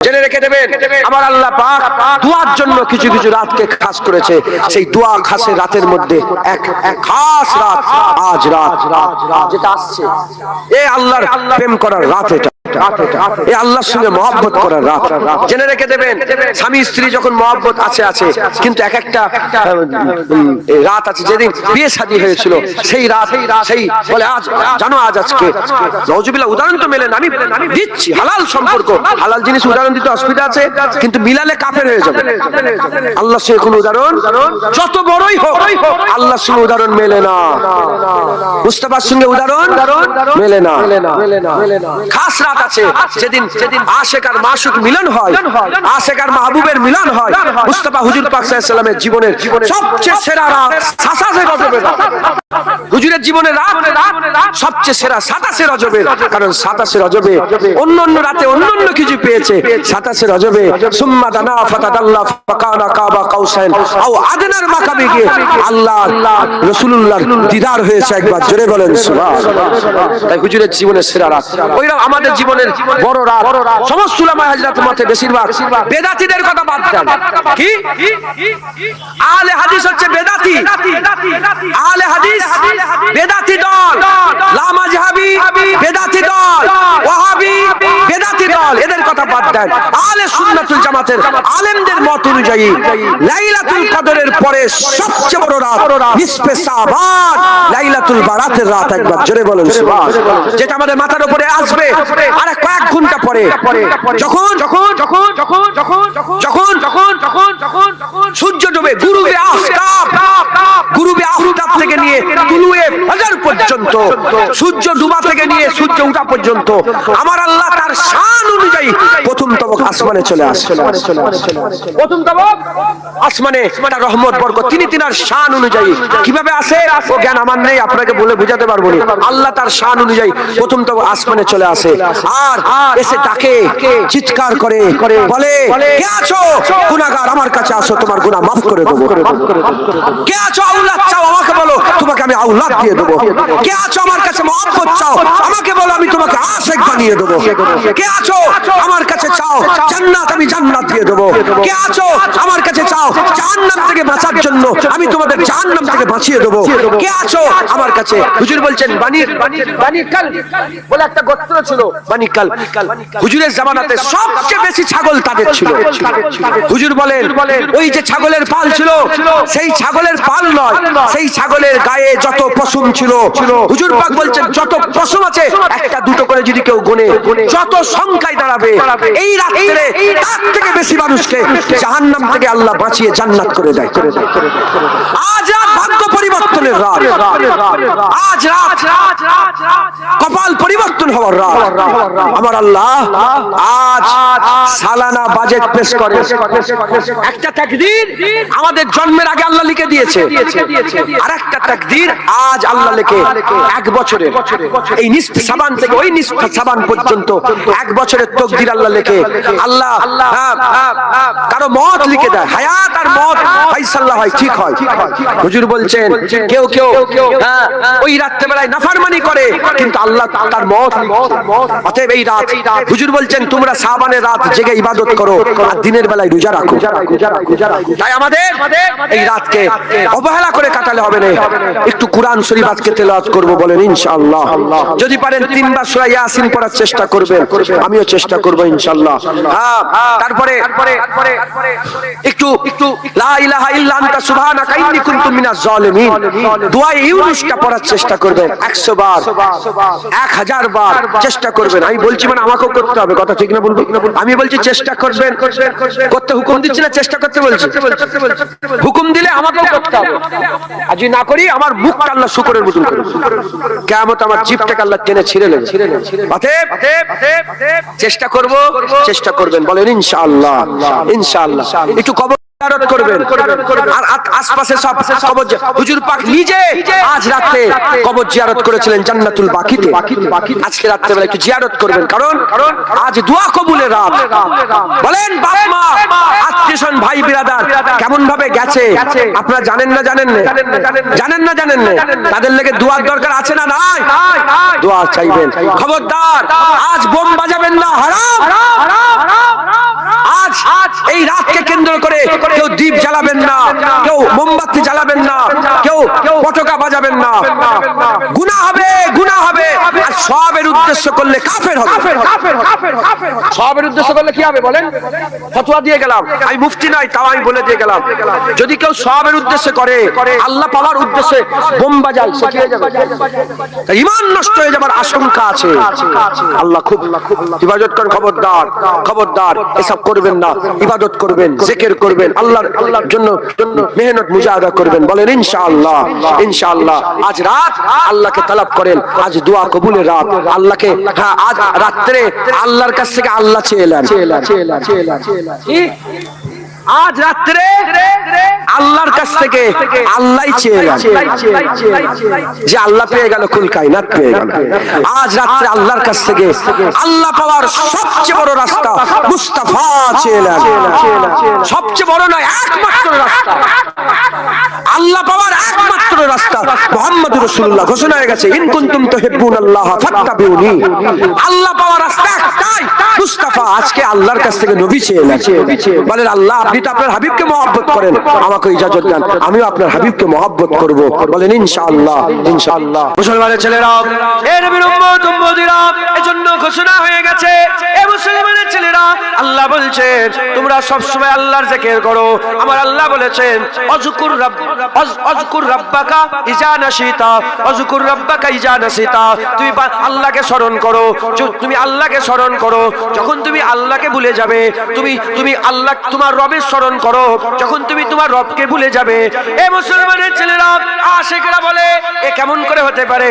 জেনে রেখে দেবেন আমার আল্লাহ পাক দোয়ার জন্য কিছু কিছু রাতকে খাস করেছে। সেই দোয়া খাসের রাতের মধ্যে এক খাস রাত আজ রাত যেটা আসছে, এ আল্লাহর প্রেম করার রাত, এটা এই আল্লাহর সঙ্গে মহব্বত করার রাত। জেনে রেখে দেবেন স্বামী স্ত্রী যখন মহব্বত আছে কিন্তু এক একটা রাত আছে যেদিন বিয়ে শাদী হয়েছিল সেই রাত, সেই বলে আজ জানো আজ আজকে নওজুবিল্লাহ, উদাহরণ তো মেলে না, আমি দিচ্ছি হালাল সম্পর্ক, হালাল জিনিস উদাহরণ দিতে অসুবিধা আছে, কিন্তু মিলালে কাফের হয়ে যাবে। আল্লাহর সঙ্গে কোন উদাহরণ যত বড়ই হোক আল্লাহর সঙ্গে উদাহরণ মেলে না, মুস্তাফার সঙ্গে উদাহরণ মেলে না। খাস রাত আছে যেদিন আশিক আর মাশুক মিলন হয়, আশিক আর মাহবুবের মিলন হয়। মুস্তাফা হুজুর পাক সাল্লাল্লাহু আলাইহি ওয়াসাল্লামের জীবনের সবচেয়ে সেরা রাত 27 রজবের রাত। হুজুরের জীবনের রাত সবচেয়ে সেরা 27 রজবের, কারণ 27 রজবে অন্য রাতে অন্য কিছু পেয়েছে, 27 রজবে সুম্মা দানা ফাতাদাল্লা ফাকানা কাবা কাউসাইন আও আদনার মাকামে গিয়ে আল্লাহ রাসূলুল্লাহর দিদার হয়েছে একবার, জোরে বলেন সুবহানাল্লাহ। তাই হুজুরের জীবনের সেরা রাত, ওইরকম আমাদের জীবনের বড় রাত। সমস্ত উলামা হাজরাতের মতে বেশিরভাগ বেদাতীদের কথা বাদ দেন, কি আহলে হাদিস হচ্ছে বেদাতি, আহলে হাদিস বেদাতি দল, লামাযহাবি বেদাতি দল, ওয়াহাবি বেদাতি দল, এদের কথা বাদ দেন। আহলে সুন্নাতুল জামাতের আলেমদের মত অনুযায়ী লাইলাতুল কদরের পরে সবচেয়ে বড় রাত নিসফে শাবান, লাইলাতুল বারাতের রাত, একবার জোরে বলেন সুবহানাল্লাহ। যেটা আমাদের মাথার উপরে আসবে আর কয়েক ঘন্টা পরে, যখন সূর্য ডুবে, গুরুবে আফতাব থেকে নিয়ে তুলুয়ে ফজর পর্যন্ত, সূর্য ডুবা থেকে নিয়ে সূর্য উঠা পর্যন্ত আমার আল্লাহ তার শান অনুযায়ী প্রথম তবক আসমানে চলে আসে। প্রথম তবক আসমানে তার রহমত বরকত তিনি তিনার শান অনুযায়ী কিভাবে আসে ও জ্ঞান আমার নেই, আপনাকে বলে বুঝাতে পারবো না। আল্লাহ তার শান অনুযায়ী প্রথম তবক আসমানে চলে আসে আর এসে ডাকে, চিৎকার করে বলে, কে আছো গুনাহগার, আমার কাছে আসো, তোমার গুনাহ মাফ করে দেবো। কে আছো আওলাদ চাও, আমাকে বলো, তোমাকে আমি আওলাদ দিয়ে দেবো। কে আছো আমার কাছে মহব্বত চাও, আমাকে বলো, আমি তোমাকে আশিক বানিয়ে দেবো। কে আছো আমার কাছে চাও জান্নাত, আমি জান্নাত দিয়ে দেবো। কে আছো আমার কাছে চাও জাহান্নাম থেকে বাঁচার জন্য, আমি তোমাদের জাহান্নাম থেকে বাঁচিয়ে দেবো। কে আছো আমার কাছে, হুজুর বলছেন বানি কাল বলে একটা গোত্র ছিল, বানি কাল। হুজুরের জামানাতে সবচেয়ে বেশি ছাগল তাদের ছিল। হুজুর বলেন ওই যে ছাগলের পাল ছিল, সেই ছাগলের পাল নয়, সেই ছাগলের গায়ে যত পশম ছিল, হুজুর পাক বলছেন যত পশম আছে একটা দুটো করে যদি কেউ গোনে যত সংখ্যায় দাঁড়াবে, এই রাত্রে তার থেকে বেশি মানুষকে জাহান্নাম থেকে আল্লাহ বাঁচিয়ে জান্নাত করে দেয়। আজ রাত ভাগ্য পরিবর্তনের রাত, আজ রাত কপাল পরিবর্তন হওয়ার রাত। আমার আল্লাহ আজ সালানা বাজেট পেশ করে, একটা তাকদীর আমাদের জন্মের আগে আল্লাহ লিখে দিয়েছে, আর একটা তাকদীর আজ আল্লাহ লিখে এক বছরের, এই নিসফ শাবান থেকে ওই নিসফ শাবান পর্যন্ত এক বছরের তাকদীর আল্লাহ লিখে। আল্লাহ কারো মত লিখে দেয়, হায়াত আর মত ফায়সালা হয়, ঠিক হয়। হুজুর বলছেন কেউ ওই রাতে বেলায় নাফরমানি করে কিন্তু আল্লাহ তার মত। অতএব এই রাত হুজুর বলছেন তোমরা শাবানের রাত জেগে ইবাদত করো আর দিনের বেলায় রোজা রাখো। তাই আমাদের এই রাতকে অবহেলা করে কাটালে হবে না। একটু কোরআন শরীফ আজকে তেলাওয়াত করব, বলেন ইনশাআল্লাহ। যদি পারেন 3 বার সূরা ইয়াসিন পড়ার চেষ্টা করবেন, আমিও চেষ্টা করব ইনশাআল্লাহ। তারপরে একটু লা ইলাহা ইল্লা আনতা সুবহানাকা ইন্নী কুনতু মিনাজ জালিমিন দোয়া ইউনুসটা পড়ার চেষ্টা করবেন 100 বার, 1000 বার চেষ্টা করবেন। আমি বলছি মানে আমাকেও করতে হবে, কথা ঠিক না বলবো? আমি বলছি চেষ্টা করবেন, করতে হুকুম দিচ্ছি না, চেষ্টা করতে বলছি। হুকুম দিলে আমাকেও করতে হবে, আর যদি না করি আমার মুখটা আল্লাহ শুকরের মতন করে কিয়ামত আমার জিভটাকে আল্লাহ টেনে ছিঁড়ে নেবে। অতএব চেষ্টা করব, চেষ্টা করবেন, বলেন ইনশাআল্লাহ। ইনশাআল্লাহ একটু কবর জিয়ারত করবেন আর আশপাশে সব কবর। হুজুর পাক নিজে আজ রাতে কবর জিয়ারত করেছিলেন জান্নাতুল বাকিতে। আজকে রাতে বেলা একটু জিয়ারত করবেন, কারণ আজ দোয়া কবুলের রাত। বলেন বাপ মা আত্মীয়স্বজন ভাই বিরাদার কেমন ভাবে গেছে আপনারা জানেন না? জানেন না? জানেন না? জানেন না? তাদের লেগে দোয়ার দরকার আছে না নাই? দোয়া চাইবেন। খবরদার আজ বোম বাজাবেন না, হারাম। মোমবাতি জ্বালাবেন না, কেউ পতাকা বাজাবেন না। গুনাহ হবে, গুনাহ হবে। আর সওয়াবের উদ্দেশ্য করলে কাফের হবে। সওয়াবের উদ্দেশ্য করলে কি হবে বলেন? ফতোয়া দিয়ে গেলাম, আমি মুফতি নাই, তাও আমি বলে দিয়ে গেলাম, যদি কেউ সওয়াবের উদ্দেশ্যে করে, আল্লাহ পাওয়ার উদ্দেশ্যে বোম বাজায়, সে কি হয়ে যাবে? ঈমান নষ্ট হয়ে যাবার আশঙ্কা আছে। আল্লাহ খুব ইবাদত করেন। খবরদার, খবরদার, এসব করবেন না। ইবাদত করবেন, জিকির করবেন, আল্লাহর জন্য মেহনত মুজাহাদা করবেন। বলেন ইনশাআল্লাহ, ইনশাআল্লাহ। আজ রাত আল্লাহকে তলব করেন, আজ দোয়া কবুলের রাত। আল্লাহকে, হ্যাঁ, আজ রাত্রে আল্লাহর কাছ থেকে আল্লাহ চেয়েলেন। আজ রাত্রে আল্লাহর কাছ থেকে আল্লাহই চেয়েলেন, যে আল্লাহ পেয়ে গেল, কুল কায়নাত পেয়ে গেল। আজ রাত্রে আল্লাহর কাছ থেকে আল্লাহ পাওয়ার সবচেয়ে বড় রাস্তা মুস্তাফা চেয়েলেন। সবচেয়ে বড় নয়, একমাত্র রাস্তা আল্লাহ পাওয়ার, একমাত্র রাস্তা মুহাম্মদুর রাসূলুল্লাহ। ঘোষণা হয়ে গেছে, ইন কুনতুম তুহিব্বুনাল্লাহ ফাত্তাবিউনি। আল্লাহ পাওয়ার রাস্তা একটাই, মুস্তাফা। আজকে আল্লাহর কাছ থেকে নবী চেয়েলেন। বলেন, আল্লাহ আপনি তো আপনার হাবিবকে মহব্বত করেন, আমাকে ইজাজত দেন, আমিও আপনার হাবিবকে মহব্বত করব। বলেন ইনশাআল্লাহ, ইনশাআল্লাহ। মুসলমানের ছেলেরা, এ নবীর উম্মত উম্মতিরা, এজন্য ঘোষণা হয়ে গেছে, এ মুসলমানের ছেলেরা, আল্লাহ বলছেন তোমরা সব সময় আল্লাহর জিকির করো। আমার আল্লাহ বলেছেন, আযকুর রাব্বাকা ইজা নাসিতা, আযকুর রাব্বাকা ইজা নাসিতা। তুমি আল্লাহকে স্মরণ করো, তুমি আল্লাহকে স্মরণ করো যখন তুমি আল্লাহকে ভুলে যাবে। তুমি আল্লাহ, তোমার রবের স্মরণ করো যখন তুমি তোমার রবকে ভুলে যাবে। এ মুসলমানের ছেলেরা, আশিকরা বলে, এ কেমন করে হতে পারে?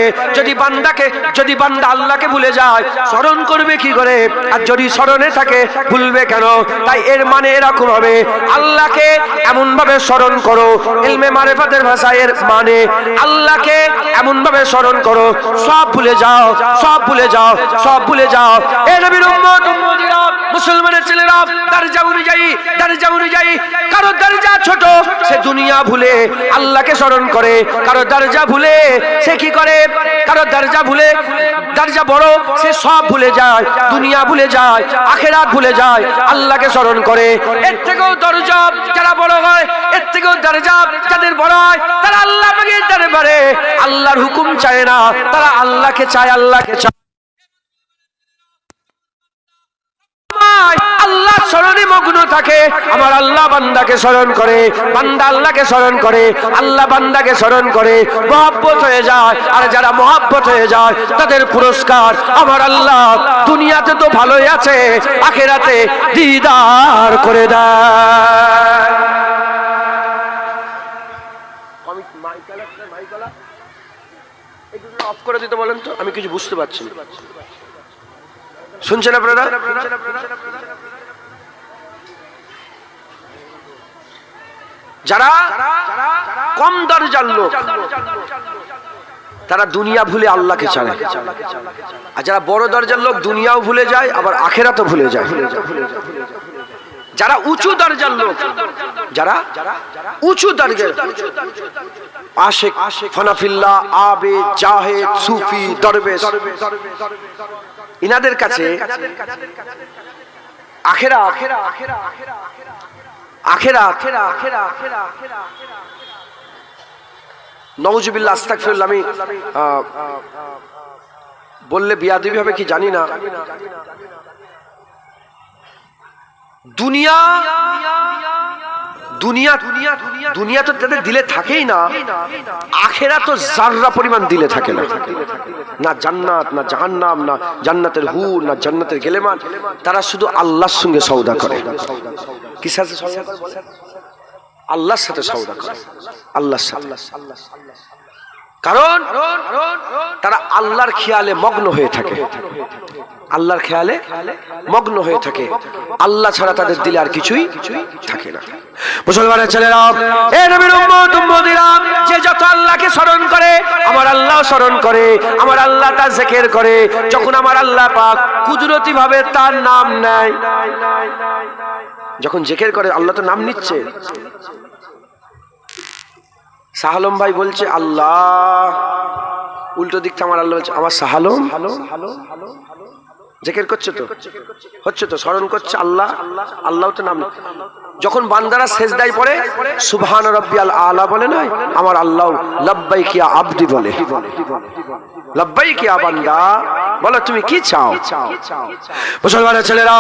যদি বান্দা আল্লাহকে ভুলে যায়, স্মরণ করবে কি করে? আর যদি স্মরণে থাকে, ভুলবে কেন? তাই এর মানে এরকম হবে, আল্লাহকে এমন ভাবে স্মরণ করো, ইলমে মারিফাতের ভাষায় এর মানে আল্লাহকে এমন ভাবে স্মরণ করো, সব ভুলে যাও, সব ভুলে যাও, সব ভুলে যাও। এ নবীর উম্মত উম্মতিরা, মুসলমানের ছেলেরা, দরজা অনুযায়ী কারো দরজা ছোট, সে দুনিয়া ভুলে আল্লাহকে স্মরণ করে। কারো দরজা ভুলে সে কি করে? কারো দরজা ভুলে, দরজা বড়, সে সব ভুলে যায়, দুনিয়া ভুলে যায়, আখিরাত ভুলে যায়, আল্লাহকে স্মরণ করে। এর থেকেও দরজা যারা বড় হয়, এর থেকেও দরজা যাদের বড় হয়, তারা আল্লাহ পাকের দরবারে আল্লাহর হুকুম চায় না, তারা আল্লাহকে চায়, আল্লাহকে চায়। আল্লাহ স্মরণে মগ্ন থাকে, আমার আল্লাহ বান্দাকে স্মরণ করে, বান্দা আল্লাহকে স্মরণ করে, আল্লাহ বান্দাকে স্মরণ করে, মহব্বত হয়ে যায়। আর যারা মহব্বত হয়ে যায়, তাদের পুরস্কার আমার আল্লাহ দুনিয়াতে তো ভালোই আছে, আখিরাতে দিদার করে দেয়। অফ করে দিতে বলেন তো, আমি কিছু বুঝতে পারছি না। শুনছেন আপনারা? যারা কম দরজার লোক, তারা দুনিয়া ভুলে আল্লাহকে চায়। আর যারা বড় দরজার লোক, দুনিয়াও ভুলে যায়, আবার আখিরাতও ভুলে যায়। যারা উঁচু দরজার লোক, যারা উঁচু দরজার আশিক, ফানাফিল্লাহ, আবেদ, জাহেদ, সুফি, দরবেশ, ইনাদের কাছে আখিরাত, নাউজুবিল্লাহ, আস্তাগফিরুল্লাহ, আমি বললে বিয়াদবি হবে কি জানি না, দুনিয়া তো তাদের দিলে থাকেই না, আখিরাত তো যাররা পরিমাণ দিলে থাকে না। না জান্নাত, না জাহান্নাম, না জান্নাতের হুর, না জান্নাতের গেলেমান। তারা শুধু আল্লাহর সঙ্গে সওদা করে। কি সাথে সওদা করে? আল্লাহর সাথে সওদা করে, আল্লাহর সাথে। কারণ তারা আল্লাহর খেয়ালে মগ্ন হয়ে থাকে, আল্লাহর খেয়ালে মগ্ন হয়ে থাকে। আল্লাহ ছাড়া তাদের দিলে আর কিছুই থাকে না। মুসলমানের ছেলেরা, এ নবীর উম্মত উম্মতিরা, যে যত আল্লাহকে স্মরণ করে, আমার আল্লাহ স্মরণ করে, আমার আল্লাহ তার জিকির করে। যখন আমার আল্লাহ পাক কুদরতি ভাবে তার নাম নেয়, যখন জিকির করে, আল্লাহ তো নাম নিচ্ছে। শাহালম ভাই বলছে আল্লাহ, উল্টো দিকটা আমার আল্লাহ বলছে আমার শাহালম। জিকির করছে তো, হচ্ছে তো, স্মরণ করছে আল্লাহ, আল্লাহ তো নাম। যখন বান্দারা সেজদায় পড়ে সুবহান রাব্বিয়াল আলা বলে না, আমার আল্লাহ লাব্বাইক ইয়া আবদি বলে, লাব্বাইক ইয়া বান্দা, বলো তুমি কি চাও। মুসলমানের ছেলেরা,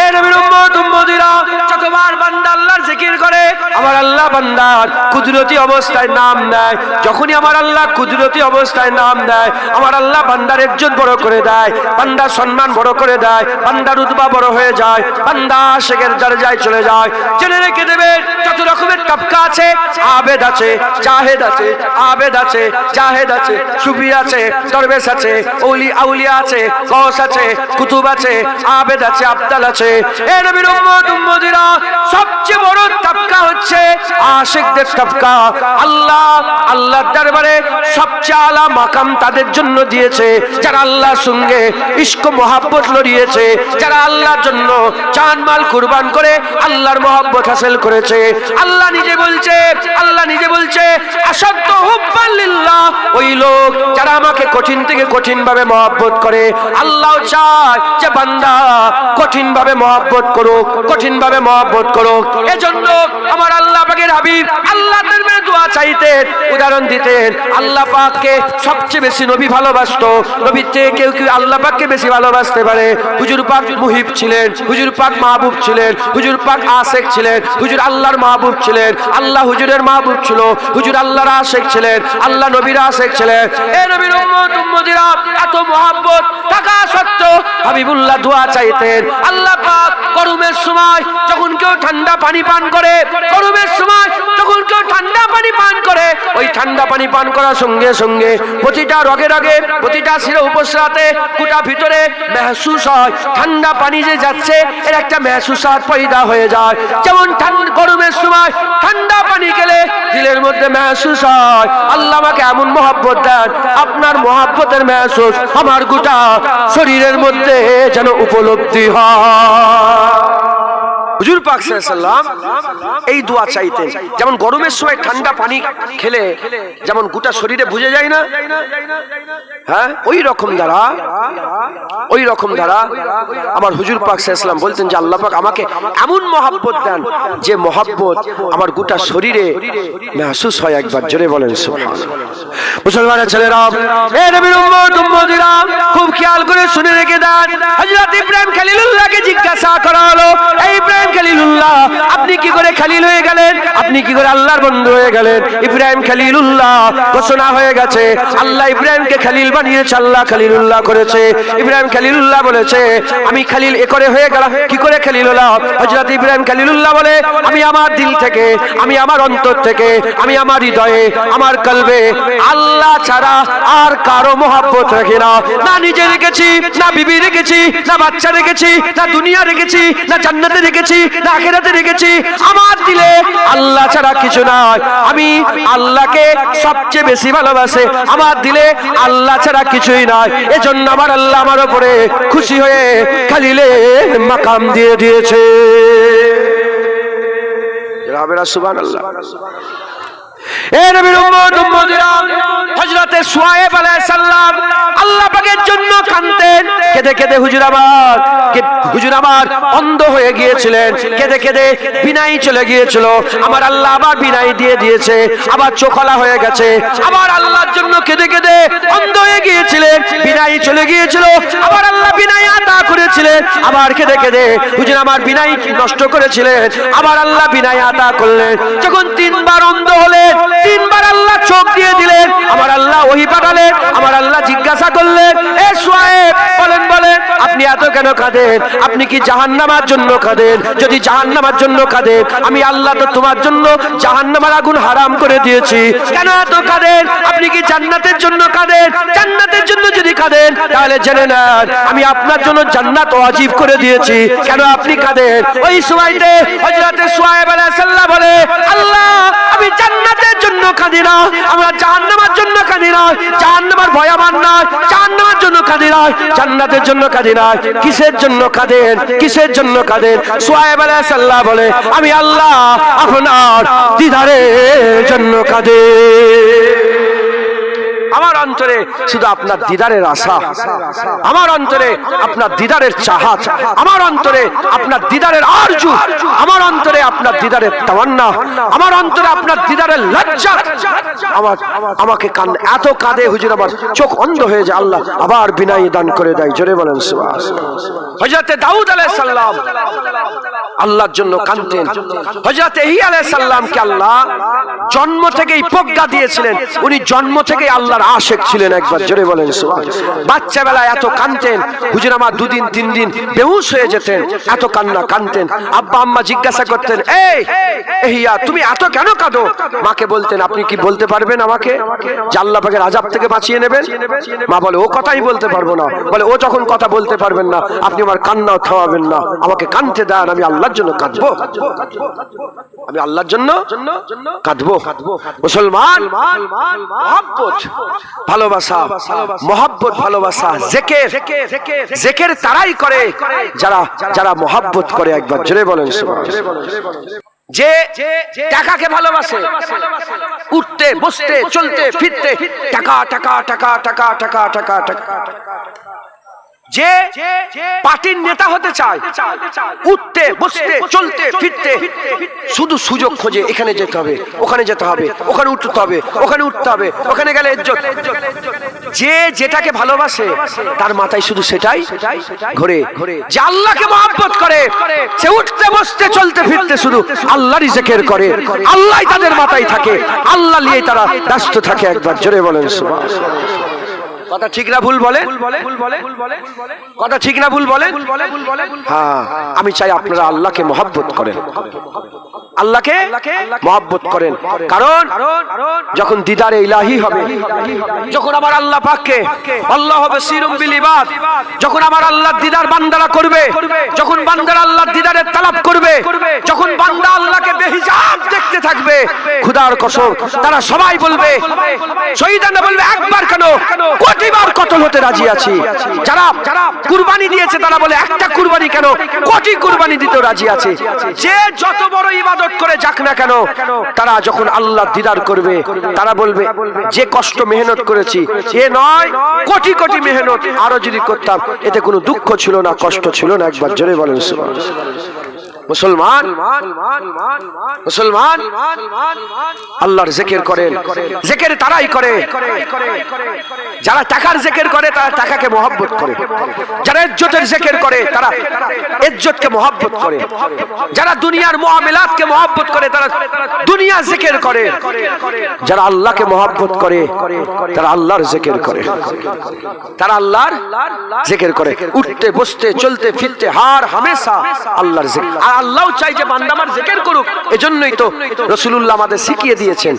এ নবীর উম্মত উম্মতিরা, যতবার বান্দা আল্লাহর জিকির করে আমার আল্লাহ বান্দার কুদরতি অবস্থায় নাম নেয়। যখনই আমার আল্লাহ কুদরতি অবস্থায় নাম নেয়, আমার আল্লাহ বান্দার ইজ্জত বড় করে দেয়, বান্দার সম্মান বড় করে দেয়, বান্দার রুতবা বড় হয়ে যায়, বান্দা আশিকের দরজায় চলে যায়। জেনে রেখে দেবেন, যত রকমের তবকা আছে, আবেদ আছে, জাহেদ আছে, আবেদ আছে, জাহেদ আছে, সুফি আছে, দরবেশ আছে, ওলি আউলিয়া আছে, গওস আছে, কুতুব আছে, আবেদ আছে, আবদাল আছে। এ নবীর উম্মত উম্মতিরা, সবচেয়ে বড় তবকা হচ্ছে আশিকদের তবকা। আল্লাহ, আল্লাহর দরবারে সবচেয়ে আলা মাকাম তাদের জন্য দিয়েছে যারা আল্লাহর সঙ্গে ইশক মহব্বত লড়িয়েছে, যারা আল্লাহর জন্য জান মাল কুরবান করে আল্লাহর মহব্বত হাসিল করেছে। আল্লাহ নিজে বলছে, আল্লাহ নিজে বলছে, আশাদ্দু হুব্বান লিল্লাহ, ওই লোক যারা আমাকে কঠিন থেকে কঠিন ভাবে মহব্বত করে। আল্লাহ চায় যে বান্দা কঠিন ভাবে মহব্বত করুক, কঠিন ভাবে মহব্বত করুক। এজন্য আমার আল্লাহ পাকের হাবিব আল্লাহ দরবারে দোয়া চাইতেন, উদাহরণ দিতেন। আল্লাহ পাককে সবচেয়ে বেশি নবী ভালোবাসতো, নবীর থেকে কেউ কেউ আল্লাহ পাককে বেশি ভালোবাসতে পারে। হুজুর পাক মুহিব ছিলেন, হুজুর পাক মাহবুব ছিলেন, হুজুর পাক আশেক ছিলেন, হুজুর আল্লাহর মাহবুব ছিলেন, আল্লাহ হুজুরের মাহবুব ছিল, হুজুর আল্লাহর আশেক ছিলেন, আল্লাহ নবীর আশেক ছিলেন। এই নবীর উম্মত উম্মতিরা এত মহব্বত থাকা সত্ত্বেও হাবিবুল্লাহ দোয়া চাইতেন। আল্লাহ পাক গরমের সময় যখন কেউ ঠান্ডা পানি পান করে, গরমের সময় যখন কেউ ঠান্ডা পানি পান করে, ওই ঠান্ডা পানি পান করার সঙ্গে সঙ্গে প্রতিটা রগে রগে, প্রতিটা শিরা উপশিরাতে, গোটা ভিতরে মেহসুস হয় ঠান্ডা পানি যে যাচ্ছে, এর একটা মেহসুসাত পয়দা হয়ে যায়। যেমন গরমের সময় ঠান্ডা পানি খেলে দিলের মধ্যে মেহসুস হয় আল্লাহ আমাকে এমন মহব্বত দেন, আপনার মহব্বতের মেহসুস আমার গোটা শরীরের মধ্যে যেন উপলব্ধি হয়। হুজুর পাক সাল্লাল্লাহু আলাইহি ওয়াসাল্লাম এই দোয়া চাইতেন। যেমন গরমের সময় ঠান্ডা পানি খেলে যেমন গোটা শরীরে বুঝে যায় না, হ্যাঁ, ওই রকম দ্বারা, ওই রকম দ্বারা আমার হুজুর পাক সাল্লাল্লাহু আলাইহি ওয়াসাল্লাম বলতেন যে আল্লাহ পাক আমাকে এমন মহব্বত দেন যে মহব্বত আমার গোটা শরীরে মেহসুস হয়। একবার জোরে বলেন সুবহানাল্লাহ। মুসলমানের ছেলেরা, এ নবীর উম্মত উম্মতিরা, খুব খেয়াল করে শুনে রেখে দেন। হযরত ইব্রাহিম খলিলুল্লাহকে জিজ্ঞাসা করা হলো, এই ইব্রাহিম খলিলুল্লাহ, আপনি কি করে খলিল হয়ে গেলেন? আপনি কি করে আল্লাহর বন্ধু হয়ে গেলেন? ইব্রাহিম খলিলুল্লাহ ঘোষণা হয়ে গেছে, আল্লাহ ইব্রাহিমকে খলিল বানিয়েছে, আল্লাহ খলিলুল্লাহ করেছে। ইব্রাহিম খলিলুল্লাহ বলেছে, আমি খলিল এ করে হয়ে গেলাম, কি করে খলিল হলাম? হযরত ইব্রাহিম খলিলুল্লাহ বলে, আমি আমার দিল থেকে, আমি আমার অন্তর থেকে, আমি আমার হৃদয়ে, আমার কলবে আল্লাহ ছাড়া আর কারো মহব্বত রাখি না। না নিজে রেখেছি, না বিবি রেখেছি, না বাচ্চা রেখেছি, না দুনিয়া রেখেছি, না জান্নাতে রেখেছি, না আখিরাতে রেখেছি। আমার দিলে আল্লাহ ছাড়া কিছু নাই। আমি আল্লাহকে সবচেয়ে বেশি ভালোবাসি, আমার দিলে আল্লাহ ছাড়া কিছুই নাই। এজন্য আমার আল্লাহ আমার উপরে খুশি হয়ে খলিলে মাকাম দিয়ে দিয়েছে। সুবহানাল্লাহ। এ নবীর উম্মত উম্মতিরা, হযরত শুআয়ব আলাইহিস সালাম আল্লাহ পাকের জন্য কাঁদতেন। কেঁদে কেঁদে হুজুর আমার অন্ধ হয়ে গিয়েছিলেন, কেঁদে কেঁদে বিনাই চলে গিয়েছিল। আমার আল্লাহ আবার বিনাই দিয়ে দিয়েছে, আবার চোখলা হয়ে গেছে। আবার আল্লাহর জন্য কেঁদে কেঁদে অন্ধ হয়ে গিয়েছিলেন, বিনাই চলে গিয়েছিল, আবার আল্লাহ বিনাই আতা করেছিলেন। আবার কেঁদে কেঁদে হুজুর আমার বিনাই নষ্ট করেছিলেন, আবার আল্লাহ বিনাই আতা করলেন। যখন তিনবার অন্ধ হলেন, তিনবার আল্লাহ চোখ দিয়ে দিলেন, আমার আল্লাহ ওহী পাঠালেন। আমার আল্লাহ জিজ্ঞাসা করলেন, এ শুআয়ব, বলেন বলেন আপনি এত কেন কাঁদেন? আপনি কি জাহান্নামের জন্য কাঁদেন? যদি জাহান্নামের জন্য কাঁদেন, আমি আল্লাহ তো তোমার জন্য জাহান্নামের আগুন হারাম করে দিয়েছি। কেন এত কাঁদেন? আপনি কি জান্নাতের জন্য কাঁদেন? জান্নাতের জন্য যদি কাঁদেন, তাহলে জেনে নেন আমি আপনার জন্য জান্নাত ওয়াজিব করে দিয়েছি। কেন আপনি কাঁদেন? ওই সময়তে হযরত শুআয়ব আলাইহিস সালাম বলে, আল্লাহ আমি জান্নাতের জন্য কাঁদি না, আমরা জাহান্নামের জন্য কাঁদি না, জাহান্নামের ভয় আমার না, জাহান্নামের জন্য কাঁদি না, জান্নাতের জন্য কাঁদি না। কিসের জন্য কাঁদেন? কিসের জন্য কাঁদেন? শুআয়ব আলাইহিস সালাম বলে, আমি আল্লাহ আপনার দিদারের জন্য কাঁদি। আমার অন্তরে শুধু আপনার দিদারের আশা, আমার অন্তরে আপনার দিদারের চাহাত, আমার অন্তরে আপনার দিদারের আরজু, আমার অন্তরে আপনার দিদারের তামান্না, আমার অন্তরে আপনার দিদারের লজ্জা। আমাকে এত কাঁদে হুজুর, আমার চোখ অন্ধ হয়ে যায়। আল্লাহ আবার বিনাই দান করে দেয়। জোরে বলেন সুবহানাল্লাহ। হযরত দাউদ আলাইহিস সালাম আল্লাহর জন্য কাঁদতেন। হযরত ইহ্যা আলাইহিস সালামকে আল্লাহ জন্ম থেকেই প্রজ্ঞা দিয়েছিলেন, উনি জন্ম থেকেই আল্লাহর আশিক ছিলেন। একবার জোরে বলেন সুবহানাল্লাহ। বাচ্চা বেলায় এত কাঁদতেন হুজুর, আমার 2 দিন 3 দিন বেহুশ হয়ে যেতেন, এত কান্না কাঁদতেন। আব্বা আম্মা জিজ্ঞাসা করতেন, এই ইহ্যা তুমি এত কেন কাঁদো? মাকে বলতেন, আপনি কি বলতে পারবেন আমাকে যে আল্লাহ পাকের আযাব থেকে বাঁচিয়ে নেবেন? মা বলে, ও কথাই বলতে পারবো না। বলে, ও যখন কথা বলতে পারবেন না, আপনি আমার কান্নাও থামাবেন না, আমাকে কাঁদতে দেন, আমি আল্লাহর জন্য কাঁদবো, আমি আল্লাহর জন্য কাঁদবো। মুসলমান, মহব্বত ভালোবাসা, মহব্বত ভালোবাসা, জিকির, জিকির তারাই করে যারা মহব্বত করে। একবার জোরে বলেন সুবহানাল্লাহ। যে টাকাকে ভালোবাসে, উঠতে বসতে চলতে ফিরতে টাকা টাকা টাকা টাকা টাকা টাকা টাকা, যে পার্টির নেতা হতে চায়, উঠতে বসতে চলতে ফিরতে শুধু সুযোগ খোঁজে, এখানে যেতে হবে, ওখানে যেতে হবে, ওখানে উঠতে হবে, ওখানে উঠতে হবে, ওখানে গেলে ইজ্জত। যে যেটাকে ভালোবাসে তার মাথায় শুধু সেটাই ঘোরে। যে আল্লাহকে মহব্বত করে সে উঠতে বসতে চলতে ফিরতে শুধু আল্লাহরই জিকির করে, আল্লাহই তাদের মাথায় থাকে, আল্লাহ নিয়ে তারা ব্যস্ত থাকে। একবার জোরে বলেন সুবহানাল্লাহ। কথা ঠিক না ভুল বলেন? কথা ঠিক না ভুল বলেন? হ্যাঁ, আমি চাই আপনারা আল্লাহকে মহব্বত করেন, আল্লাহকে মহব্বত করেন। কারণ যখন দিদারে ইলাহি হবে, যখন আমার আল্লাহ পাককে, আল্লাহ বাসীরুম বিল ইবাদ, যখন আমার আল্লাহর দিদার বান্দারা করবে, যখন বান্দারা আল্লাহর দিদারের তালাব করবে, যখন বান্দা আল্লাহকে বেহিজাব দেখতে থাকবে, খোদার কসম তারা সবাই বলবে, শহীদানা বলবে, একবার কেন কোটিবার কতল হতে রাজি আছি। যারা কুরবানি দিয়েছে তারা বলে, একটা কুরবানি কেন কোটি কুরবানি দিতে রাজি আছে। যে যত বড় ইবাদত করে যাক না কেন, তারা যখন আল্লাহ দিদার করবে তারা বলবে, যে কষ্ট মেহনত করেছি এ নয়, কোটি কোটি মেহনত আরো যদি করতাম এতে কোনো দুঃখ ছিল না, কষ্ট ছিল না। একবার জোরে বলেন সুবহানাল্লাহ। মুসলমান, মুসলমান আল্লাহর জিকির করেন, জিকির তারাই করে যারা টাকার জিকির করে, তারা টাকাকে মহব্বত করে। যারা ইজ্জতের জিকির করে তারা ইজ্জতকে মহব্বত করে। যারা দুনিয়ার মুআমালাতকে মহব্বত করে তারা দুনিয়া জিকির করে। যারা আল্লাহকে মহব্বত করে তারা আল্লাহর জিকির করে, তারা আল্লাহর জিকির করে। উঠতে বসতে চলতে ফিরতে হার হামেশা আল্লাহর জিকির। আর আল্লাহ চাই যে বান্দা আমার জিকির করুক। এজন্যই তো রাসূলুল্লাহ আমাদের শিখিয়ে দিয়েছেন।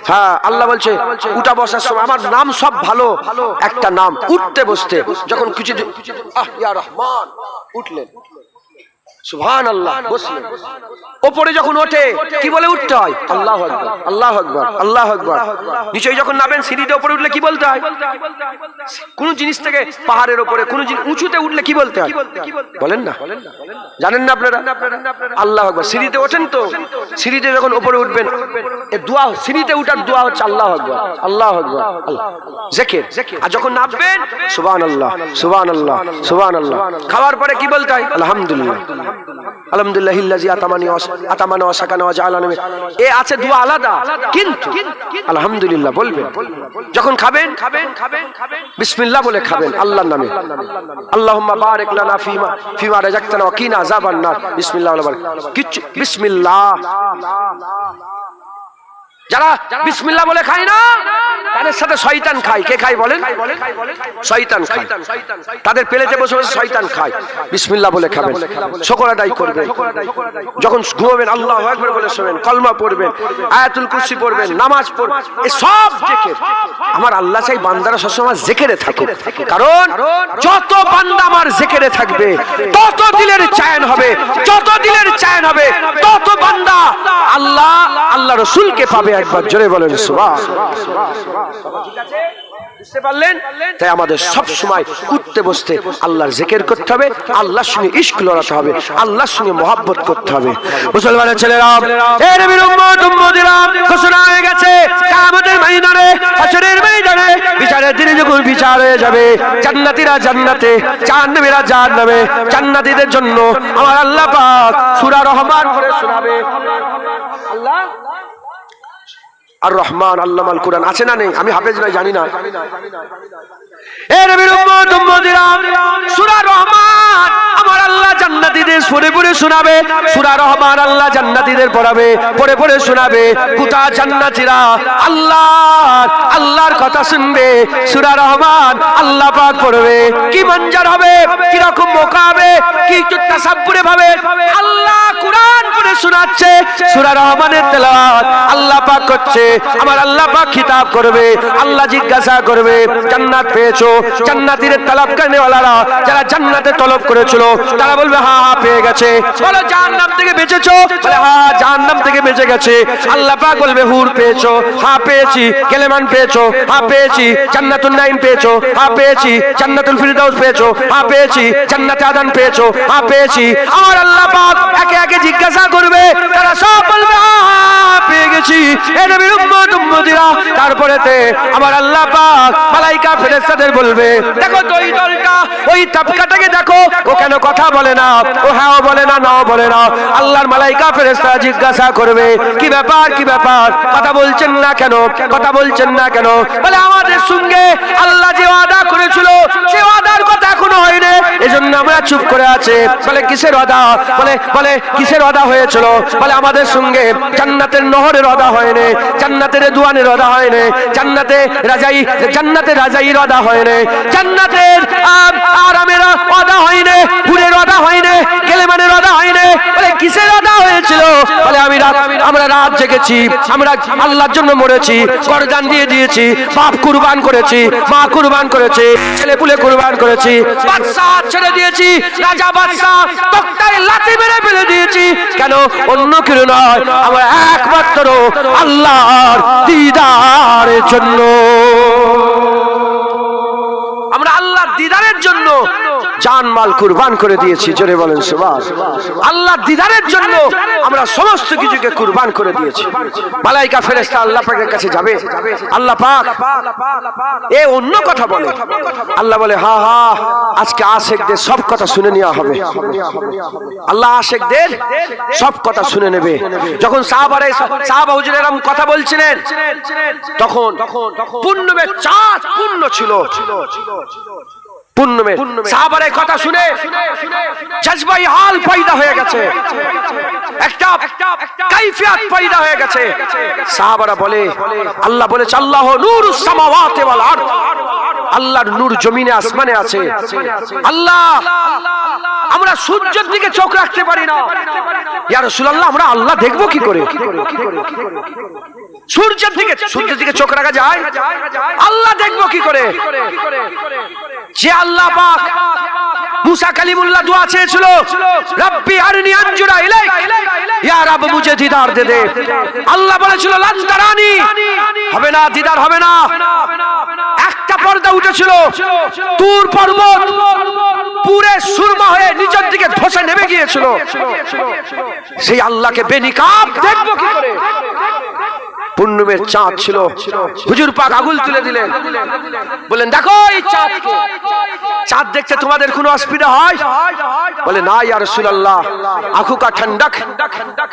হ্যাঁ, আল্লাহ বলছে উঠা বসার সময় আমার নাম সব ভালো একটা নাম। উঠতে বসতে যখন কিছু ইয়া রহমান উঠলেন, সুবহানাল্লাহ, বসলেন, উপরে যখন ওঠে কি বলে উঠতে হয়? আল্লাহু আকবার, আল্লাহু আকবার, আল্লাহু আকবার। নিচে যখন নামেন সিঁড়িতে উপরে উঠলে কি বলতে হয়? কোন জিনিস থেকে পাহাড়ের উপরে কোন জিনিস উঁচুতে উঠলে কি বলতে হয় বলেন না? জানেন না আপনারা? আল্লাহু আকবার। সিঁড়িতে ওঠেন তো, সিঁড়িতে যখন উপরে উঠবেন এই দোয়া, সিঁড়িতে উঠার দোয়া হচ্ছে আল্লাহু আকবার, আল্লাহু আকবার, জিকির। আর যখন নামবেন সুবহানাল্লাহ, সুবহানাল্লাহ, সুবহানাল্লাহ। খাওয়ার পরে কি বলতে হয়? আলহামদুলিল্লাহ, আলহামদুলিল্লাহিল্লাযী আতামানা ওয়া সাকানা ওয়া জাআলানা। এ আছে দোয়া আলাদা, কিন্তু আলহামদুলিল্লাহ বলবেন। যখন খাবেন বিসমিল্লাহ বলে খাবেন আল্লাহর নামে। আল্লাহুম্মা বারিক লানা ফিমা রাযাকতানা ওয়া কিনা আযাবান নার। বিসমিল্লাহ বলে কিছু বিসমিল্লাহ। যারা বিসমিল্লাহ বলে খায় না তাদের সাথে শয়তান খায়। কে খায় বলেন? শয়তান খায়। তাদের পেলেতে বসে বসে শয়তান খায়। বিসমিল্লাহ বলে খাবেন, শুকর আদায় করবেন। যখন ঘুমাবেন আল্লাহু আকবার বলে শোবেন, কলমা পড়বেন, আয়াতুল কুরসি পড়বেন, নামাজ পড়বেন। এই সব জিকির। আমার আল্লাহ চাই বান্দারা সবসময় জিকিরে থাকুক। কারণ যত বান্দা আমার জিকিরে থাকবে তত দিলের চায়ন হবে, যত দিলের চায়ন হবে তত বান্দা আল্লাহ রাসূলকে পাবে। একবার জোরে বলেন সুবহানাল্লাহ। ঠিক আছে, বুঝতে পারলেন? তাই আমাদের সব সময় উঠতে বসতে আল্লাহর জিকির করতে হবে, আল্লাহর সঙ্গে ইশক লড়াতে হবে, আল্লাহর সঙ্গে মহব্বত করতে হবে। মুসলমানের ছেলেরা, এ নবীর উম্মত উম্মতিরা, ঘোষণা হয়ে গেছে কিয়ামতের ময়দানে হাশরের ময়দানে বিচারের দিনে যখন বিচার হয়ে যাবে জান্নাতীরা জান্নাতে জাহান্নামীরা জাহান্নামে জান্নাতীদের জন্য আমার আল্লাহ পাক সূরা রহমান করে শোনাবে আল্লাহ আর রহমান আল্লামাল কুরআন আছে না নেই আমি হাফেজ নই জানি না এ নবীর উম্মত উম্মতিরা সূরা রহমান আমার আল্লাহ জান্নাতীদের পড়ে পড়ে শোনাবে সূরা রহমান আল্লাহ জান্নাতীদের পড়াবে পড়ে পড়ে শোনাবে গোটা জান্নাতীরা আল্লাহর কথা শুনবে সূরা রহমান আল্লাহ পাক পড়বে কি মঞ্জার হবে কি রকম মওকা হবে কি তাসাব্বুরে ভাবে আল্লাহ কুরআন পড়ে শোনাচ্ছে সূরা রহমানের তেলাওয়াত আল্লাহ পাক করছে আমার আল্লাহ পাক খিতাব করবে আল্লাহ জিজ্ঞাসা করবে জান্নাত পেয়েছো জান্নাতীদের তলব করনেওয়ালারা যারা জান্নাতে তলব করেছিল তারা বলবে হ্যাঁ হ্যাঁ পেয়ে গেছে বলো জাহান্নাম থেকে বেঁচেছো বলে হ্যাঁ জাহান্নাম থেকে বেঁচে গেছে আল্লাহ পাক বলবে হুর পেয়েছো হ্যাঁ পেয়েছি গেলেমান পেয়েছো হ্যাঁ পেয়েছি জান্নাতুন নাঈম পেয়েছো হ্যাঁ পেয়েছি জান্নাতুল ফিরদাউস পেয়েছো হ্যাঁ পেয়েছি জান্নাতে আদন পেয়েছো হ্যাঁ পেয়েছি আমার আল্লাহ পাক একে একে জিজ্ঞাসা করবে তারা সব বলবে হ্যাঁ পেয়ে গেছি এ নবীর উম্মত উম্মতিরা তারপরেতে আমার আল্লাহ পাক মালাইকা ফেরেশতাদের বলবে দেখো তো এই দলটা ওই তাবকাটাকে দেখো ও কেন কথা বলে না ও হ্যাঁ বলে না নাও বলে না আল্লাহর মালাইকা ফেরেশতারা জিজ্ঞাসা করবে কি ব্যাপার কথা বলছেন না কেন কথা বলছেন না কেন বলে আমাদের সঙ্গে আল্লাহ যে ওয়াদা করেছিল সেই ওয়াদার কথা এখনো হয়নি এজন্য আমরা চুপ করে আছি বলে কিসের ওয়াদা বলে কিসের ওয়াদা হয়েছিল বলে আমাদের সঙ্গে জান্নাতের নহরের ওয়াদা হয়নি জান্নাতের দুয়ানের ওয়াদা হয়নি জান্নাতে রাজাইর ওয়াদা হয়নি জান্নাতের আরামের ওয়াদা হয়নি হুরের ওয়াদা হয়নি গেলেমানের ওয়াদা হয়নি বলে কিসের ওয়াদা হয়েছিল বলে আমরা রাত জেগেছি আমরা আল্লাহর জন্য মরেছি গরদান দিয়ে দিয়েছি বাপ কুরবান করেছি মা কুরবান করেছে ছেলে পুলে কুরবান করেছি বাদশা ছেড়ে দিয়েছি রাজা বাদশা তক্তায় লাথি মেরে ফেলে দিয়েছি কেন অন্য কেউ নয় আমরা একমাত্র আল্লাহর দিদারের জন্য আমরা আল্লাহর দিদারের জন্য জান মাল কুরবান করে দিয়েছি জোরে বলেন সুবহানাল্লাহ আল্লাহর দিদারের জন্য আমরা সমস্ত কিছুকে কুরবান করে দিয়েছি মালাইকা ফেরেশতা আল্লাহ পাকের কাছে যাবে আল্লাহ পাক এ অন্য কথা বলে আল্লাহ বলে হ্যাঁ হ্যাঁ আজকে আশিকদের সব কথা শুনে নেওয়া হবে আল্লাহ আশিকদের সব কথা শুনে নেবে যখন সাহাবা হুজুরেরা কথা বলছিলেন তখন পূর্ণিমার চাঁদ পূর্ণ ছিল পূর্ণিমার সাহাবারে কথা শুনে জজবাই হাল পয়দা হয়ে গেছে একটা কাইফিয়াত পয়দা হয়ে গেছে সাহাবারা বলে আল্লাহ বলেছে আল্লাহু নূরুস সামাওয়াতি ওয়াল আরদ আল্লাহর নূর জমিনে আসমানে আছে আল্লাহ আমরা সূর্যের দিকে চোখ রাখতে পারি না ইয়া রাসূলুল্লাহ আমরা আল্লাহ দেখব কি করে সূর্যের দিকে চোখ রাখা যায় আল্লাহ দেখব কি করে যে আল্লাহ পাক মুসা কালিমুল্লাহ দোয়া চেয়েছিল রব্বি আরনি আনজুরা ইলাইক ইয়া রব মুঝে দিদার দে দে আল্লাহ বলেছিল লান তারানি হবে না দিদার হবে না একটা পর্দা উঠেছিল তুর পর্বত পুরে সুরমা হয়ে নিচের দিকে ধসে নেমে গিয়েছিল সেই আল্লাহকে বেনিকাব দেখব কি করে পূর্ণিমার চাঁদ ছিল হুজুর পাক আগুল তুলে দিলেন বলেন দেখো এই চাঁদ দেখতে তোমাদের কোনো অসুবিধা হয় বলে না ইয়া রাসূলুল্লাহ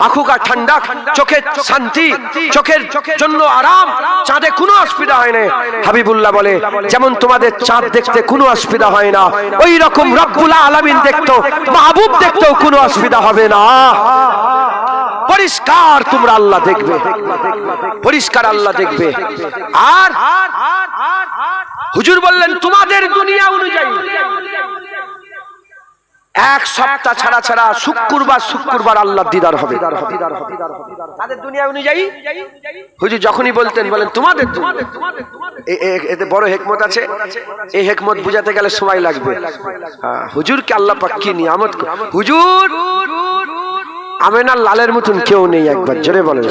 আঁখু কা ঠান্ডা চোখে শান্তি চোখের জন্য আরাম চাঁদে কোনো অসুবিধা হয় না হাবিবুল্লাহ বলে যেমন তোমাদের চাঁদ দেখতে কোনো অসুবিধা হয় না ওই রকম রব্বুল আলামিন দেখতো মাহবুব দেখতেও কোনো অসুবিধা হবে না পরিষ্কার তোমরা আল্লাহ দেখবে পরিষ্কার আল্লাহ দেখবে আর হুজুর বললেন তোমাদের দুনিয়া অনুযায়ী এক সপ্তাহ ছাড়া শুক্রবার আল্লাহর দিদার হবে তাদের দুনিয়া অনুযায়ী হুজুর যখনই বলতেন বলেন তোমাদের এতে বড় হিকমত আছে এই হিকমত বুঝাতে গেলে সময় লাগবে হুজুরকে আল্লাহ পাক কি নিয়ামত হুজুর আমেনার লালের মতন কেউ নেই একবার জোরে বলেন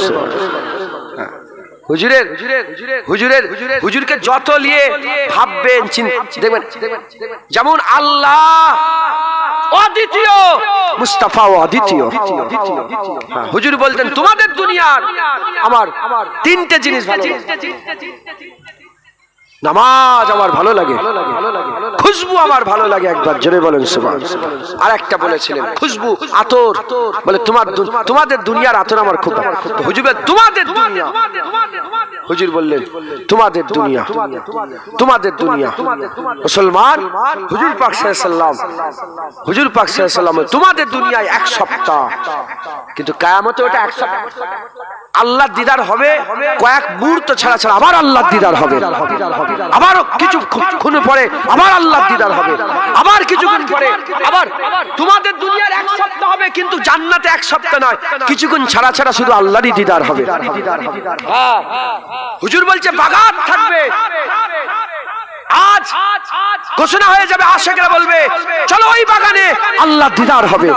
হুজুরকে যত নিয়ে ভাববেন দেখবেন, যেমন আল্লাহ অদ্বিতীয়, মুস্তাফা অদ্বিতীয়। হুজুর বলতেন তোমাদের দুনিয়ার আমার তিনটে জিনিস ভালো, নামাজ আমার ভালো লাগে, খুশবু আমার ভালো লাগে, একবার জোরে বলেন সুবহানাল্লাহ। আর একটা বলেছিলেন খুশবু আতর, বলে তোমাদের দুনিয়ার আতর আমার খুব ভালো। হুজুর বলেন তোমাদের দুনিয়া, হুজুর বললেন তোমাদের দুনিয়া, তোমাদের দুনিয়া মুসলমান। হুজুর পাক সাল্লাল্লাহু আলাইহি ওয়াসাল্লাম তোমাদের দুনিয়ায় এক সপ্তাহ, কিন্তু কিয়ামতে ওটা এক সপ্তাহ। আল্লাহ দিদার হবে কয়েক মুহূর্ত ছাড়া ছাড়া, আবার আল্লাহ দিদার হবে, আবার কিছুক্ষণ পরে আবার আল্লাহ দিদার হবে, আবার কিছুক্ষণ পরে আবার তোমাদের দুনিয়ার এক সপ্তাহ হবে, কিন্তু জান্নাতে এক সপ্তাহ নয়, কিছুক্ষণ ছাড়া ছাড়া শুধু আল্লাহরই দিদার হবে। হুজুর বলছে বাগাত থাকবে, আজ ঘোষণা হয়ে যাবে, আশিকরা বলবে চলো ওই বাগানে আল্লাহ দিদার হবে,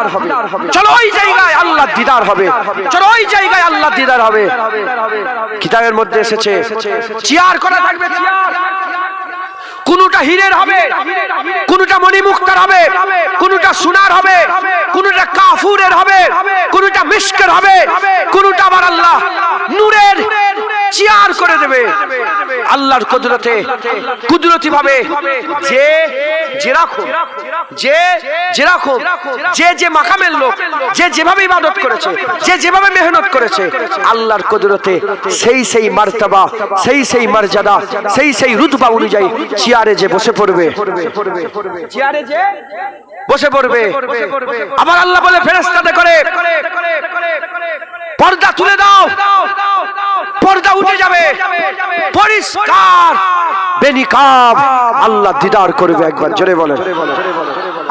চলো ওই জায়গায় আল্লাহ দিদার হবে, চলো ওই জায়গায় আল্লাহ দিদার হবে। কিতাবের মধ্যে এসেছে চেয়ার করা থাকবে, চেয়ার কোনটা হীরের হবে, কোনটা মণিমুক্তার হবে, কোনটা সোনার হবে, কোনটা কাফুরের হবে, কোনটা মিশকের হবে, কোনটা আবার আল্লাহ নূরের চেয়ার করে দেবে। আল্লাহর কুদরতি ভাবে যেরকম যে মাকামের লোক, যে যেভাবে ইবাদত করেছে, যে যেভাবে মেহনত করেছে, আল্লাহর কুদরতে সেই মার্তবা, সেই মর্যাদা, সেই রুতবা অনুযায়ী চেয়ারে যে বসে পড়বে, চেয়ারে যে বসে পড়বে। আবার আল্লাহ বলে ফেরেশতাতে করে পর্দা তুলে দাও, পর্দা উঠে যাবে, পরিষ্কার বেনিকাব আল্লাহ দিদার করবে। একবার জোরে বলেন,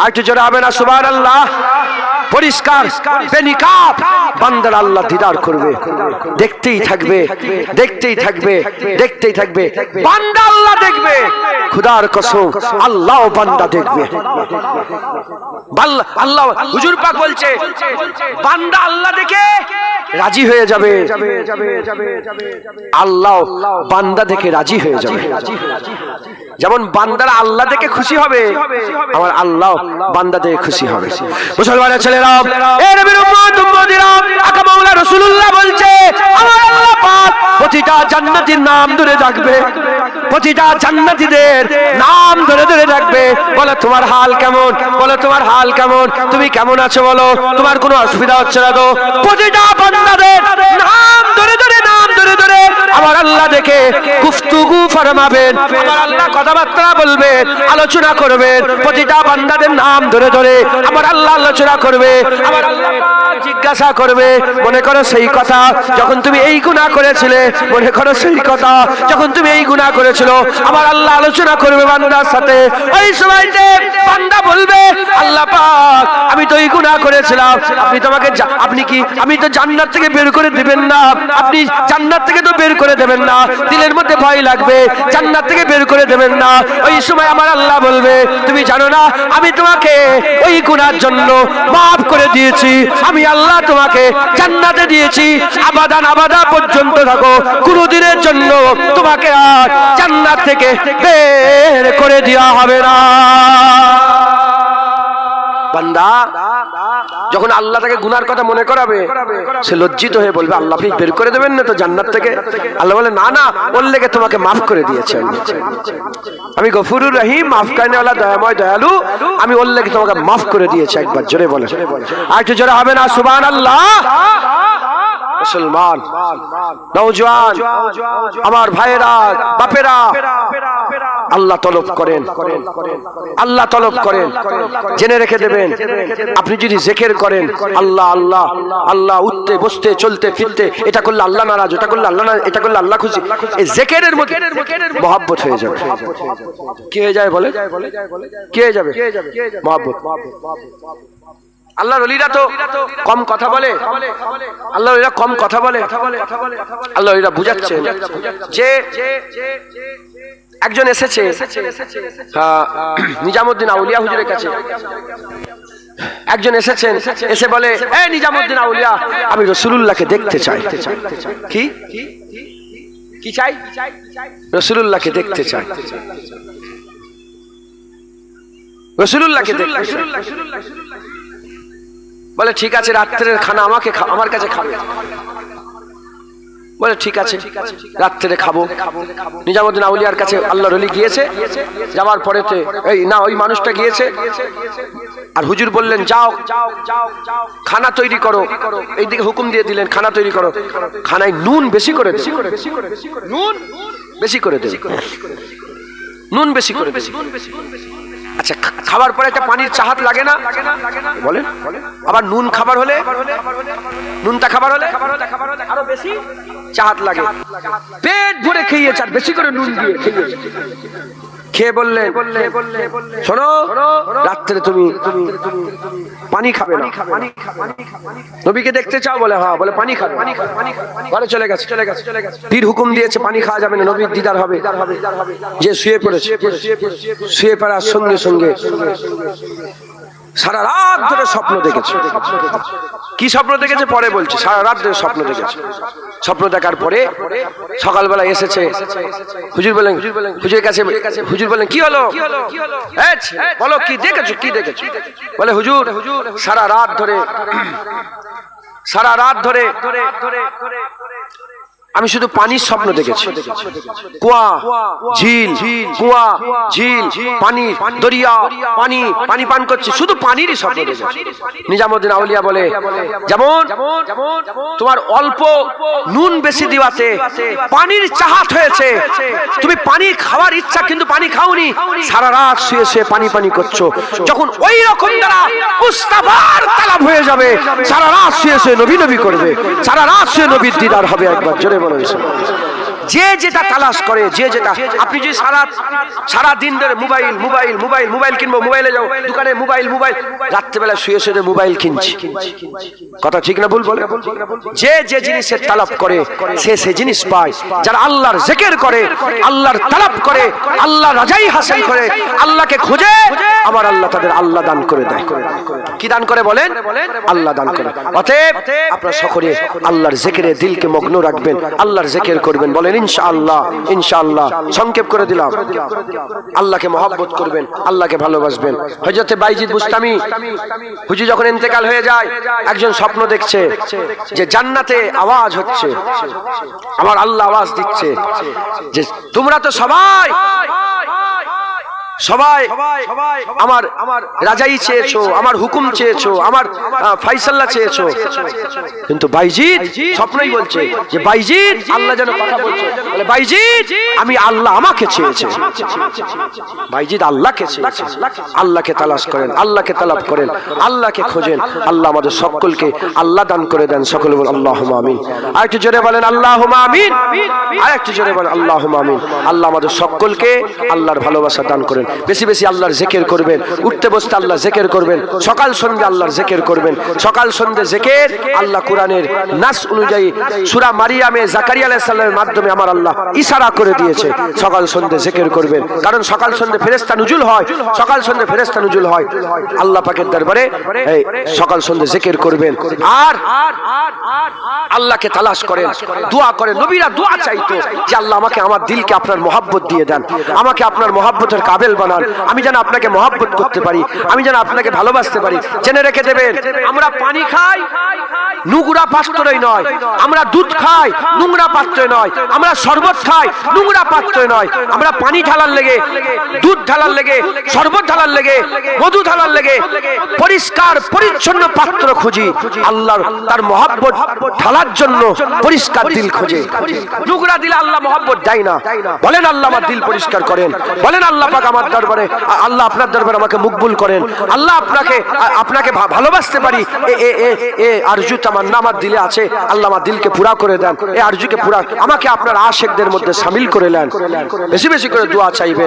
আর একটু জোরে হবে না সুবহানাল্লাহ। পরিষ্কার বেনিকাব বান্দার আল্লাহ দিদার করবে, দেখতেই থাকবে, দেখতেই থাকবে, দেখতেই থাকবে, বান্দা আল্লাহ দেখবে, খুদার কসম আল্লাহ বান্দা দেখবে। আল্লাহ হুজুর পাক বলছে বান্দা আল্লাহ দেখে রাজি হয়ে যাবে, আল্লাহ বান্দা দেখে রাজি হয়ে যাবে। যেমন বান্দারা আল্লাহ দেখে খুশি হবে, আমার আল্লাহ বান্দা দেখে খুশি হবে। মুসলমানের ছেলেরা, এ নবীর উম্মত উম্মতিরা, আকা মাওলা রাসূলুল্লাহ বলছে আমার আল্লাহ পাক প্রতিটা জান্নাতীর নাম ধরে ডাকবে, প্রতিটা জান্নাতীদের নাম ধরে ধরে ডাকবে, বলে তোমার হাল কেমন, বলে তোমার হাল কেমন, তুমি কেমন আছো বলো, তোমার কোনো অসুবিধা হচ্ছে না তো? প্রতিটা বান্দাদের নাম ধরে ধরে, নাম ধরে ধরে আমার আল্লাহ দেখে গুফতুগু ফরমাবেন, আমার আল্লাহ কথাবার্তা বলবেন, আলোচনা করবেন, প্রতিটা বান্দাদের নাম ধরে ধরে আমার আল্লাহ আলোচনা করবে। আমার আল্লাহ জিজ্ঞাসা করবে, মনে করো সেই কথা যখন তুমি এই গুনাহ করেছিলে, মনে করো সেই কথা যখন তুমি এই গুনাহ করেছিল, আমার আল্লাহ আলোচনা করবে বান্দার সাথে। ওই সময়তে বান্দা বলবে আল্লাহ পাক আমি তো এই গুনাহ করেছিলাম, আপনি কি আমি তো জান্নাত থেকে বের করে দিবেন না, আপনি জান্নাত থেকে তো বের করে দেবেন না, দিলের মধ্যে ভয় লাগবে, জান্নাত থেকে বের করে দেবেন না। ওই সময় আমার আল্লাহ বলবে তুমি জানো না আমি তোমাকে ওই গুনার জন্য মাফ করে দিয়েছি, আমি আল্লাহ তোমাকে জান্নাতে দিয়েছি, আবাদান আবাদা পর্যন্ত থাকো, কোনদিনের জন্য তোমাকে আর জান্নাত থেকে বের করে দেওয়া হবে না। বান্দা যখন আল্লাহ তাকে গুনার কথা মনে করাবে, সে লজ্জিত হয়ে বলবে আল্লাহ আপনি বের করে দেবেন না তো জান্নাত থেকে? আল্লাহ বলে না না, ওর লেগে তোমাকে মাফ করে দিয়েছি, আমি গফুরুর রহিম, মাফ কারনেওয়ালা, দয়াময়, দয়ালু, আমি ওর লেগে তোমাকে মাফ করে দিয়েছি। একবার জোরে বলে, আর একটু জোরে হবে না সুবহানাল্লাহ। মুসলমান নওজোয়ান আমার ভাইয়েরা, বাপেরা, আল্লাহ তলব করেন, আল্লাহ তলব করেন, জেনে রেখে দেবেন আপনি যদি জিকির করেন আল্লাহ আল্লাহ আল্লাহ, উঠতে বসতে চলতে ফিরতে, এটা করলে আল্লাহ নারাজ, ওটা করলে আল্লাহ নারাজ, এটা করলে আল্লাহ খুশি, এই জিকিরের মধ্যে মহব্বত হয়ে যাবে। কি হয়ে যায় বলে, কি হয়ে যাবে? মহব্বত। আল্লাহর ওলিরা তো কম কথা বলে, আল্লাহর ওলিরা কম কথা বলে, আল্লাহর ওলিরা বুঝাচ্ছে যে একজন এসেছে নিজামুদ্দিন আউলিয়া হুজুরের কাছে, একজন এসেছেন, এসে বলে এই নিজামুদ্দিন আউলিয়া আমি রাসূলুল্লাহকে দেখতে চাই। কি কি চাই? রাসূলুল্লাহকে দেখতে চাই, রাসূলুল্লাহকে দেখতে চাই। বলে ঠিক আছে, রাত্রের খানা আমাকে আমার কাছে খাবে। বলে ঠিক আছে, রাত্রে খাবো। নিজামুদ্দিন আউলিয়ার কাছে আল্লাহর ওলি গিয়েছে, যাওয়ার পরেতে এই না ওই মানুষটা গিয়েছে, আর হুজুর বললেন যাও খানা তৈরি করো, এইদিকে হুকুম দিয়ে দিলেন খানা তৈরি করো, খানায় নুন বেশি করে দেবে, নুন বেশি করে দেবে, নুন বেশি করে দেবে। আচ্ছা, খাবার পরে একটা পানির চাহাত লাগে না বলেন? আবার নুন খাবার হলে, নুনটা খাবার হলে আরো বেশি চাহাত লাগে। পেট ভরে খেয়েছে আর বেশি করে নুন দিয়ে খেয়েছে। খেয়ে বললেন শোনো, রাত্রে তুমি পানি খাবে না। নবীকে দেখতে চাও? বলে হ্যাঁ। বলে পানি খাবে। ঘরে চলে গেছে। পীর হুকুম দিয়েছে পানি খাওয়া যাবে না, নবীর দিদার হবে। যে শুয়ে পড়েছে, শুয়ে পড়ার সঙ্গে সঙ্গে সারা রাত ধরে স্বপ্ন দেখেছে। কি স্বপ্ন দেখেছে পরে বলছি। সারা রাত ধরে স্বপ্ন দেখেছে। স্বপ্ন দেখার পরে সকালবেলা এসেছে, হুজুর বলেন, হুজুরের কাছে হুজুর বলেন কি হলো, বলো কি দেখেছো, কি দেখেছো? বলে হুজুর সারা রাত ধরে আমি শুধু পানির স্বপ্ন দেখেছি। কুয়া ঝিল, কুয়া ঝিল, পানি, দরিয়া, পানি, পানি পান করছি, শুধু পানিরই স্বপ্ন দেখেছি। নিজামুদ্দিন আউলিয়া বলে যেমন তোমার অল্প নুন বেশি দিওয়াতে পানির চাহাত হয়েছে, তুমি পানি খাওয়ার ইচ্ছা কিন্তু পানি খাওনি, সারা রাত শুয়ে শুয়ে পানি পানি করছো। যখন ওই রকম দ্বারা মুস্তাফার তালাব হয়ে যাবে, সারা রাত শুয়ে শুয়ে নবী নবী করবে, সারা রাত শুয়ে নবীর দিদার হবে। একবার জোরে যে যেটা তালাশ করে, যে যেটা, আপনি যদি সারা দিন ধরে মোবাইল কিনবো, মোবাইলে যাও দোকানে, মোবাইল রাত্রেবেলা শুয়ে শুয়ে মোবাইল কিনছি, কথা ঠিক না ভুল বলে? যে যে জিনিসের তালাব করে সে জিনিস পায়। যারা আল্লাহর জিকির করে, আল্লাহর তালাব করে, আল্লাহর রাজাই হাসিল করে, আল্লাহকে খোঁজে, আমার আল্লাহ তাদের আল্লাহ দান করে দেয়। কি দান করে বলেন? আল্লাহ দান করে। অতএব আপনারা সকলে আল্লাহর জিকিরে দিলকে মগ্ন রাখবেন, আল্লাহর জিকির করবেন। বলেন ইনশাআল্লাহ। ইনশাআল্লাহ সংক্ষেপ করে দিলাম। আল্লাহকে মহব্বত করবেন, আল্লাহকে ভালোবাসবেন। হযরতে বাইজিদ বুস্তামি হুজুর যখন ইন্তেকাল হয়ে যায়, একজন স্বপ্ন দেখছে যে জান্নাতে আওয়াজ হচ্ছে, আমার আল্লাহ আওয়াজ দিচ্ছে যে তোমরা তো সবাই আমার রাজাই চেয়েছো, আমার হুকুম চেয়েছো, আমার ফাইসাল্লা চেয়েছো, কিন্তু বাইজিদ স্বপ্নই বলছে যে বাইজিদ আল্লাহ যেন কথা বলছে, বলে বাইজিদ আমি আল্লাহ আমাকে চেয়েছে। বাইজিদ আল্লাহকে চেয়েছে। আল্লাহকে তালাশ করেন, আল্লাহকে তালাব করেন, আল্লাহকে খোঁজেন। আল্লাহ আমাদের সকলকে আল্লাহ দান করে দেন। সকলে বলেন আল্লাহুম্মা আমিন। আরেকটু জোরে বলেন আল্লাহুম্মা আমিন। আরেকটু জোরে বলেন আল্লাহুম্মা আমিন। আল্লাহ আমাদের সকলকে আল্লাহর ভালোবাসা দান করেন। বেশি বেশি আল্লাহর জিকির করবেন, উঠতে বসতে আল্লাহর জিকির করবেন, সকাল সন্ধ্যা আল্লাহর জিকির করবেন। সকাল সন্ধ্যা জিকির আল্লাহ কোরআনের নাস অনুযায়ী সূরা মারিয়ামে জাকারিয়া আলাইহিস সালামের মাধ্যমে আমার আল্লাহ ইশারা করে দিয়েছে সকাল সন্ধ্যা জিকির করবেন। কারণ সকাল সন্ধ্যা ফেরেশতা নুজুল হয়, সকাল সন্ধ্যা ফেরেশতা নুজুল হয়। আল্লাহ পাকের দরবারে এই সকাল সন্ধ্যা জিকির করবেন আর আল্লাহকে তালাশ করেন, দোয়া করেন। নবীরা দোয়া চাইতো যে আল্লাহ আমাকে আমার দিলকে আপনার মহব্বত দিয়ে দেন, আমাকে আপনার মহব্বতের কাবেল বানান, আমি যেন আপনাকে মহব্বত করতে পারি, আমি যেন আপনাকে ভালোবাসতে পারি। জেনে রেখে দেবেন, আমরা পানি খাই নোংরা পাত্রে নয়, আমরা দুধ খাই নোংরা পাত্রে নয়, আমরা শরবত খাই নোংরা পাত্রে নয়। আমরা পানি ঢালার লেগে, দুধ ঢালার লেগে, শরবত ঢালার লেগে, মধু ঢালার লেগে পরিষ্কার পরিচ্ছন্ন পাত্র খুঁজি। আল্লাহর তার মহব্বত ঢালার জন্য পরিষ্কার দিল খোঁজে। নোংরা দিলে আল্লাহ মহব্বত দেয় না। বলেন আল্লাহ আমার দিল পরিষ্কার করেন, বলেন আল্লাহ পাক আমার দরবারে, আল্লাহ আপনার দরবারে আমাকে মকবুল করেন, আল্লাহ আপনাকে ভালোবাসতে পারি। আরজু তামান্না আমার দিলে আছে, আল্লাহ আমার দিলকে পুরা করে দেন। এই আরজুকে পুরা, আমাকে আপনার আশিকদের মধ্যে শামিল করে নেন। বেশি বেশি করে দোয়া চাইবেন।